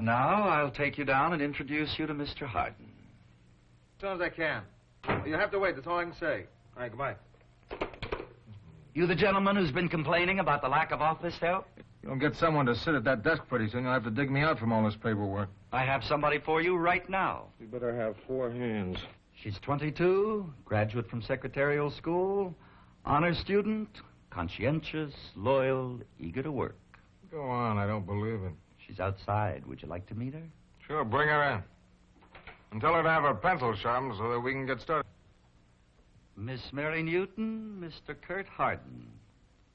Now I'll take you down and introduce you to Mr. Harden. As soon as I can. You have to wait. That's all I can say. All right, goodbye. You the gentleman who's been complaining about the lack of office help? You don't get someone to sit at that desk pretty soon, you'll have to dig me out from all this paperwork. I have somebody for you right now. You better have 4 hands. She's 22, graduate from secretarial school, honor student, conscientious, loyal, eager to work. Go on, I don't believe it. She's outside. Would you like to meet her? Sure, bring her in. And tell her to have her pencil sharpened so that we can get started. Miss Mary Newton, Mr. Kurt Harden.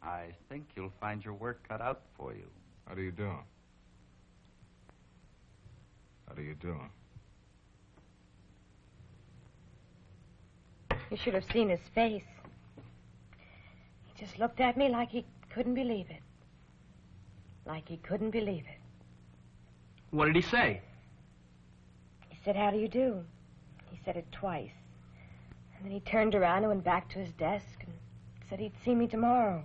I think you'll find your work cut out for you. How do you do? How do you do? You should have seen his face. He just looked at me like he couldn't believe it. Like he couldn't believe it. What did he say? He said, "How do you do?" He said it twice. And then he turned around and went back to his desk and said he'd see me tomorrow.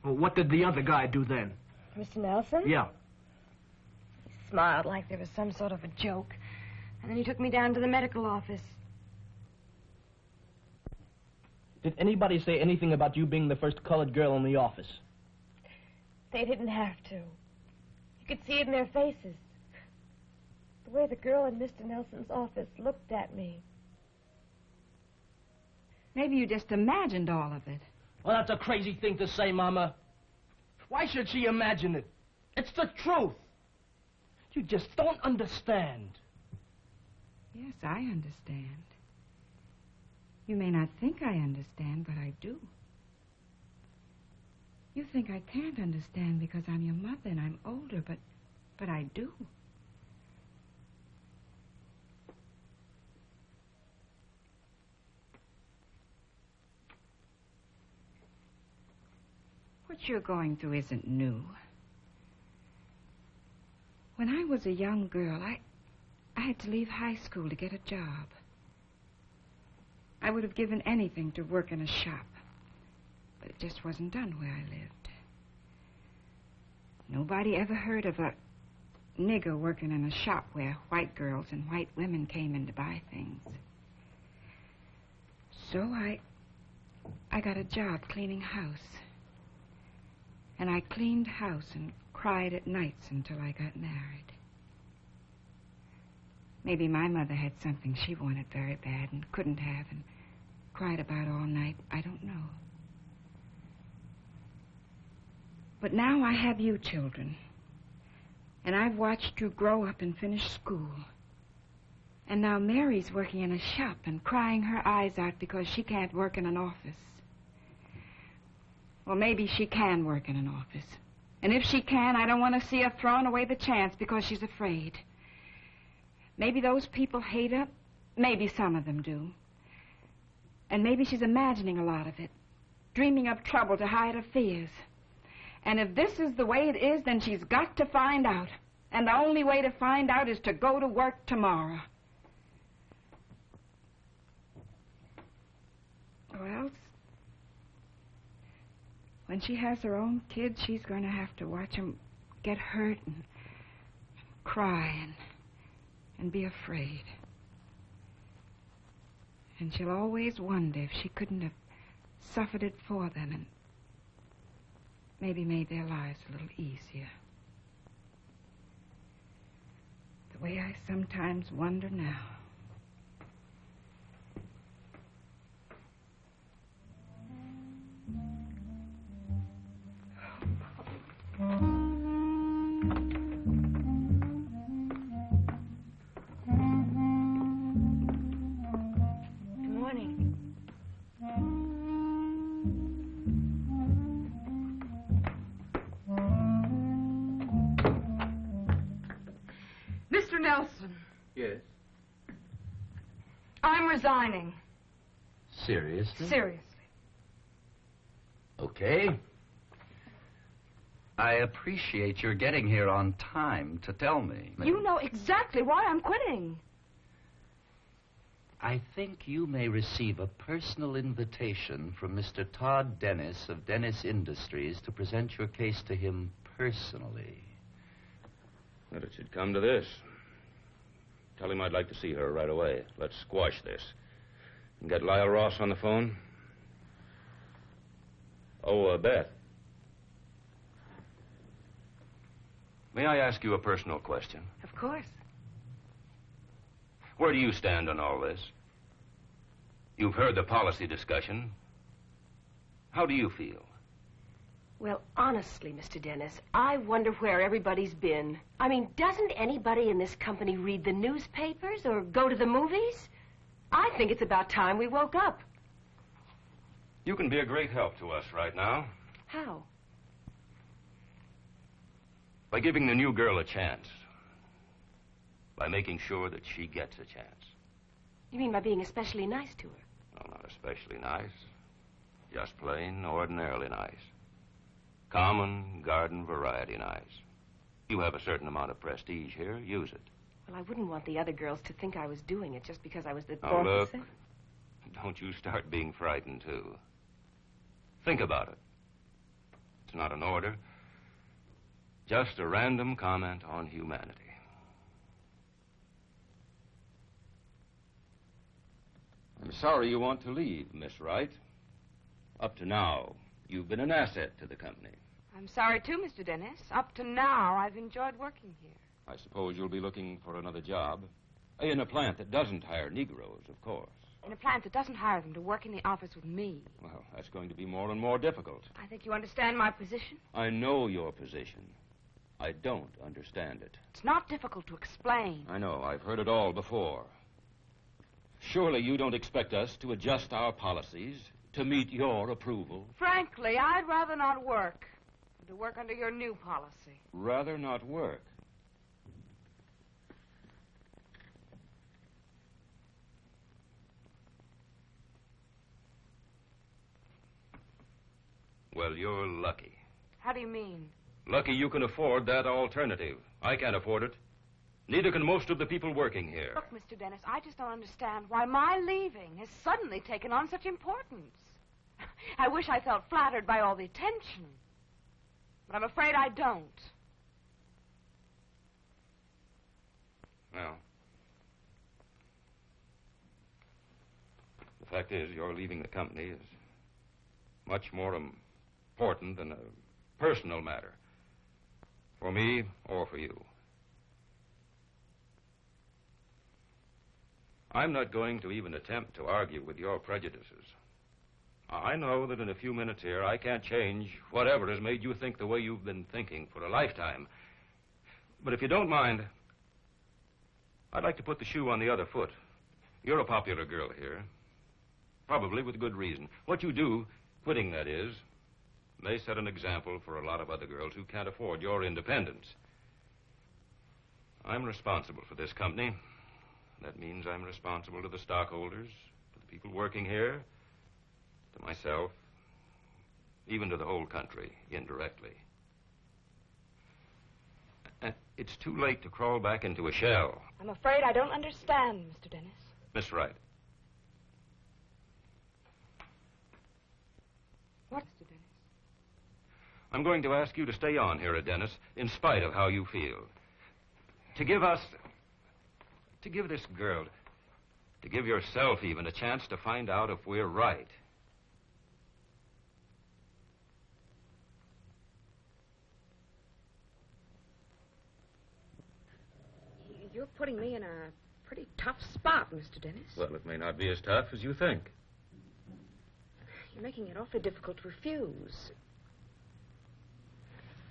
Well, what did the other guy do then? Mr. Nelson? Yeah. He smiled like there was some sort of a joke. And then he took me down to the medical office. Did anybody say anything about you being the first colored girl in the office? They didn't have to. You could see it in their faces. The way the girl in Mr. Nelson's office looked at me. Maybe you just imagined all of it. Well, that's a crazy thing to say, Mama. Why should she imagine it? It's the truth. You just don't understand. Yes, I understand. You may not think I understand, but I do. You think I can't understand because I'm your mother and I'm older, but I do. What you're going through isn't new. When I was a young girl, I had to leave high school to get a job. I would have given anything to work in a shop, but it just wasn't done where I lived. Nobody ever heard of a nigger working in a shop where white girls and white women came in to buy things. So I got a job cleaning house. And I cleaned house and cried at nights until I got married. Maybe my mother had something she wanted very bad and couldn't have and cried about all night. I don't know. But now I have you children. And I've watched you grow up and finish school. And now Mary's working in a shop and crying her eyes out because she can't work in an office. Well, maybe she can work in an office. And if she can, I don't want to see her throwing away the chance because she's afraid. Maybe those people hate her. Maybe some of them do. And maybe she's imagining a lot of it, dreaming up trouble to hide her fears. And if this is the way it is, then she's got to find out. And the only way to find out is to go to work tomorrow. Or else, when she has her own kids, she's going to have to watch them get hurt and cry and be afraid. And she'll always wonder if she couldn't have suffered it for them and maybe made their lives a little easier. The way I sometimes wonder now. Nelson. Yes? I'm resigning. Seriously? Seriously. Okay. I appreciate your getting here on time to tell me. You know exactly why I'm quitting. I think you may receive a personal invitation from Mr. Todd Dennis of Dennis Industries to present your case to him personally. That it should come to this. Tell him I'd like to see her right away. Let's squash this. And get Lyle Ross on the phone. Oh, Beth. May I ask you a personal question? Of course. Where do you stand on all this? You've heard the policy discussion. How do you feel? Well, honestly, Mr. Dennis, I wonder where everybody's been. I mean, doesn't anybody in this company read the newspapers or go to the movies? I think it's about time we woke up. You can be a great help to us right now. How? By giving the new girl a chance. By making sure that she gets a chance. You mean by being especially nice to her? No, not especially nice. Just plain, ordinarily nice. Common, garden variety nice. You have a certain amount of prestige here. Use it. Well, I wouldn't want the other girls to think I was doing it just because I was the... Now, look, don't you start being frightened, too. Think about it. It's not an order. Just a random comment on humanity. I'm sorry you want to leave, Miss Wright. Up to now, you've been an asset to the company. I'm sorry, too, Mr. Dennis. Up to now, I've enjoyed working here. I suppose you'll be looking for another job. In a plant that doesn't hire Negroes, of course. In a plant that doesn't hire them to work in the office with me. Well, that's going to be more and more difficult. I think you understand my position. I know your position. I don't understand it. It's not difficult to explain. I know. I've heard it all before. Surely you don't expect us to adjust our policies to meet your approval? Frankly, I'd rather not work than to work under your new policy. Rather not work? Well, you're lucky. How do you mean? Lucky you can afford that alternative. I can't afford it. Neither can most of the people working here. Look, Mr. Dennis, I just don't understand why my leaving has suddenly taken on such importance. I wish I felt flattered by all the attention. But I'm afraid I don't. Well, the fact is, your leaving the company is much more important than a personal matter. For me or for you. I'm not going to even attempt to argue with your prejudices. I know that in a few minutes here, I can't change whatever has made you think the way you've been thinking for a lifetime. But if you don't mind, I'd like to put the shoe on the other foot. You're a popular girl here, probably with good reason. What you do, quitting that is, may set an example for a lot of other girls who can't afford your independence. I'm responsible for this company. That means I'm responsible to the stockholders, to the people working here, to myself, even to the whole country, indirectly. And it's too late to crawl back into a shell. I'm afraid I don't understand, Mr. Dennis. Miss Wright. What, Mr. Dennis? I'm going to ask you to stay on here at Dennis, in spite of how you feel. To give this girl, to give yourself even a chance to find out if we're right. You're putting me in a pretty tough spot, Mr. Dennis. Well, it may not be as tough as you think. You're making it awfully difficult to refuse.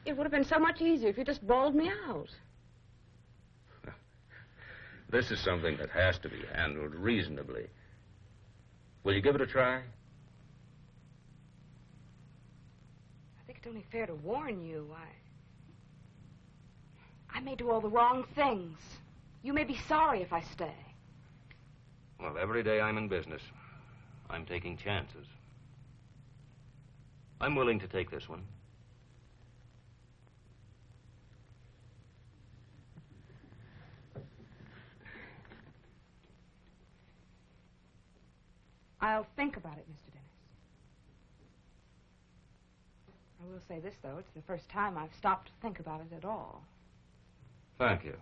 It would have been so much easier if you just bawled me out. This is something that has to be handled reasonably. Will you give it a try? I think it's only fair to warn you. I may do all the wrong things. You may be sorry if I stay. Well, every day I'm in business, I'm taking chances. I'm willing to take this one. I'll think about it, Mr. Dennis. I will say this, though. It's the first time I've stopped to think about it at all. Thank you.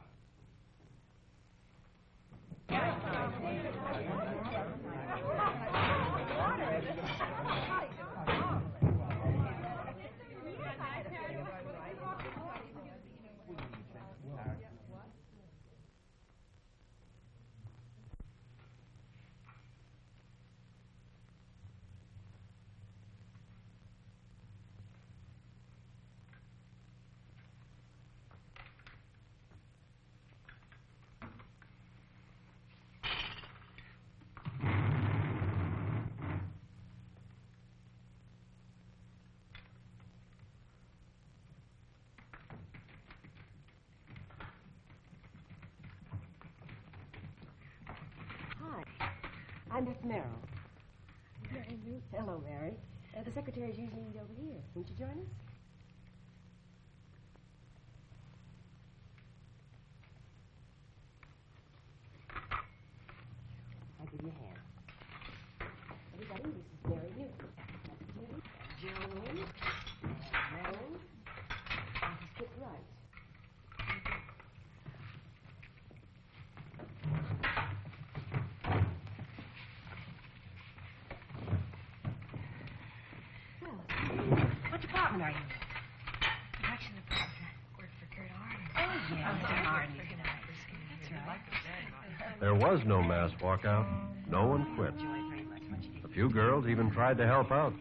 I'm Miss Merrill. Hello, Mary. The secretaries usually eat over here. Won't you join us? I'll give you a hand. Everybody, this is Mary Newton. Joan. Joan. Mrs. Kit Wright. What department are you in? Production department. Work for Kurt Arden. Oh, yeah, Mr. Arden. That's right. There was no mass walkout. No one quit. A few girls even tried to help out.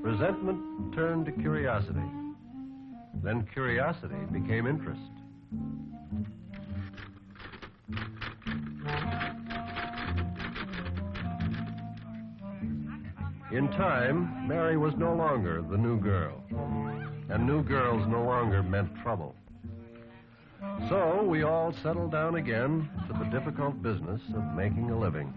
Resentment turned to curiosity. Then curiosity became interest. In time, Mary was no longer the new girl, and new girls no longer meant trouble. So we all settled down again to the difficult business of making a living.